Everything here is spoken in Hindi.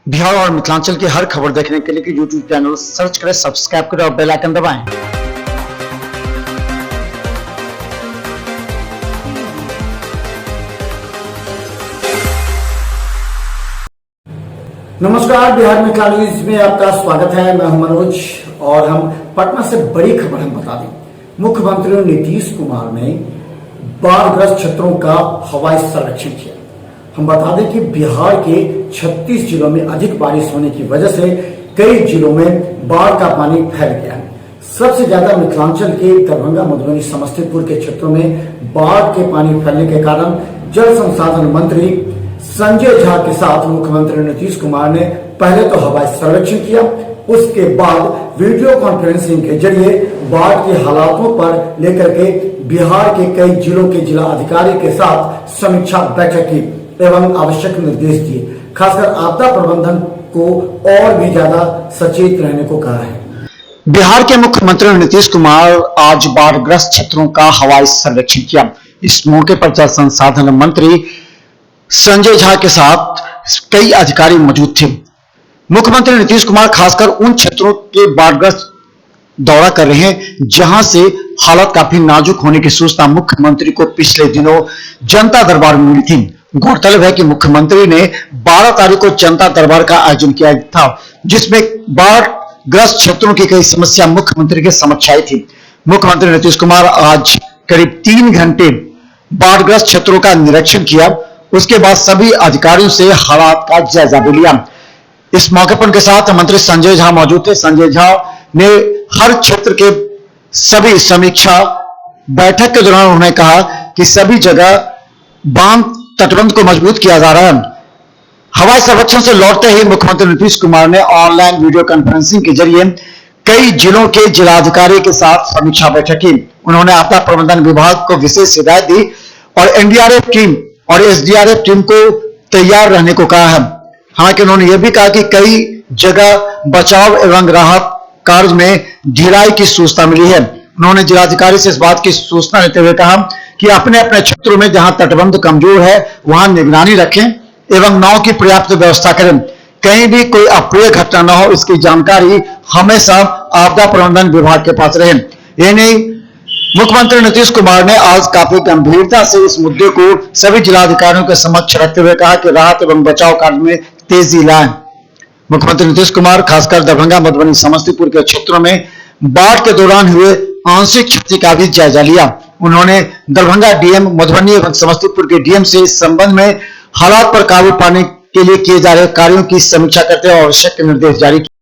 बिहार और मिथिलांचल की हर खबर देखने के लिए यूट्यूब चैनल सर्च करें, सब्सक्राइब करें और बेल आइकन दबाएं। नमस्कार, बिहार में न्यूज में आपका स्वागत है। मैं हूं मनोज और हम पटना से बड़ी खबर हम बता दें। मुख्यमंत्री नीतीश कुमार ने बाढ़ग्रस्त क्षेत्रों का हवाई सर्वेक्षण किया। हम बता दें कि बिहार के 36 जिलों में अधिक बारिश होने की वजह से कई जिलों में बाढ़ का पानी फैल गया है। सबसे ज्यादा मिथिलांचल के दरभंगा, मधुबनी, समस्तीपुर के क्षेत्रों में बाढ़ के पानी फैलने के कारण जल संसाधन मंत्री संजय झा के साथ मुख्यमंत्री नीतीश कुमार ने पहले तो हवाई सर्वेक्षण किया, उसके बाद वीडियो कॉन्फ्रेंसिंग के जरिए बाढ़ के हालातों पर लेकर के बिहार के कई जिलों के जिला अधिकारी के साथ समीक्षा बैठक की एवं आवश्यक निर्देश दिए। खासकर आपदा प्रबंधन को और भी ज्यादा सचेत रहने को कहा है। बिहार के मुख्यमंत्री नीतीश कुमार आज बाढ़ग्रस्त क्षेत्रों का हवाई सर्वेक्षण किया। इस मौके पर जल संसाधन मंत्री संजय झा के साथ कई अधिकारी मौजूद थे। मुख्यमंत्री नीतीश कुमार खासकर उन क्षेत्रों के बाढ़ग्रस्त दौरा कर रहे हैं जहां से हालत काफी नाजुक होने की सूचना मुख्यमंत्री को पिछले दिनों जनता दरबार में मिली थी। गौरतलब है कि मुख्यमंत्री ने 12 तारीख को जनता दरबार का आयोजन किया था, जिसमें बाढ़ग्रस्त क्षेत्रों की कई समस्या मुख्यमंत्री के समक्ष आई थी। मुख्यमंत्री नीतीश कुमार आज करीब 3 घंटे बाढ़ग्रस्त क्षेत्रों का निरीक्षण किया। उसके बाद सभी अधिकारियों से हालात का जायजा भी लिया। इस मौके पर उनके साथ मंत्री संजय झा मौजूद थे। संजय झा ने हर क्षेत्र के सभी समीक्षा बैठक के दौरान उन्होंने कहा कि सभी जगह बांध तटबंध को मजबूत किया जा रहा है। हवाई सर्वेक्षण से लौटते ही मुख्यमंत्री नीतीश कुमार ने ऑनलाइन वीडियो कॉन्फ्रेंसिंग के जरिए कई जिलों के जिलाधिकारी के साथ समीक्षा बैठक की। उन्होंने आपदा प्रबंधन विभाग को विशेष हिदायत दी और एनडीआरएफ टीम और एसडीआरएफ टीम को तैयार रहने को कहा है। हालांकि उन्होंने यह भी कहा कि कई जगह बचाव एवं राहत कार्य में ढिलाई की सूचना मिली है। उन्होंने जिलाधिकारी से इस बात की सूचना देते हुए कहा कि अपने अपने क्षेत्रों में जहां तटबंध कमजोर है वहां निगरानी रखें एवं नाव की पर्याप्त व्यवस्था करें। कहीं भी कोई अप्रिय घटना न हो, इसकी जानकारी हमेशा आपदा प्रबंधन विभाग के पास रहे। ये नहीं, मुख्यमंत्री नीतीश कुमार ने आज काफी गंभीरता से इस मुद्दे को सभी जिलाधिकारियों के समक्ष रखते हुए कहा कि राहत एवं बचाव कार्य में तेजी लाएं। मुख्यमंत्री नीतीश कुमार खासकर दरभंगा, मधुबनी, समस्तीपुर के क्षेत्रों में बाढ़ के दौरान हुए आंशिक क्षति का भी जायजा लिया। उन्होंने दरभंगा डीएम, मधुबनी एवं समस्तीपुर के डीएम से इस संबंध में हालात पर काबू पाने के लिए किए जा रहे कार्यों की समीक्षा करते हुए आवश्यक निर्देश जारी किए।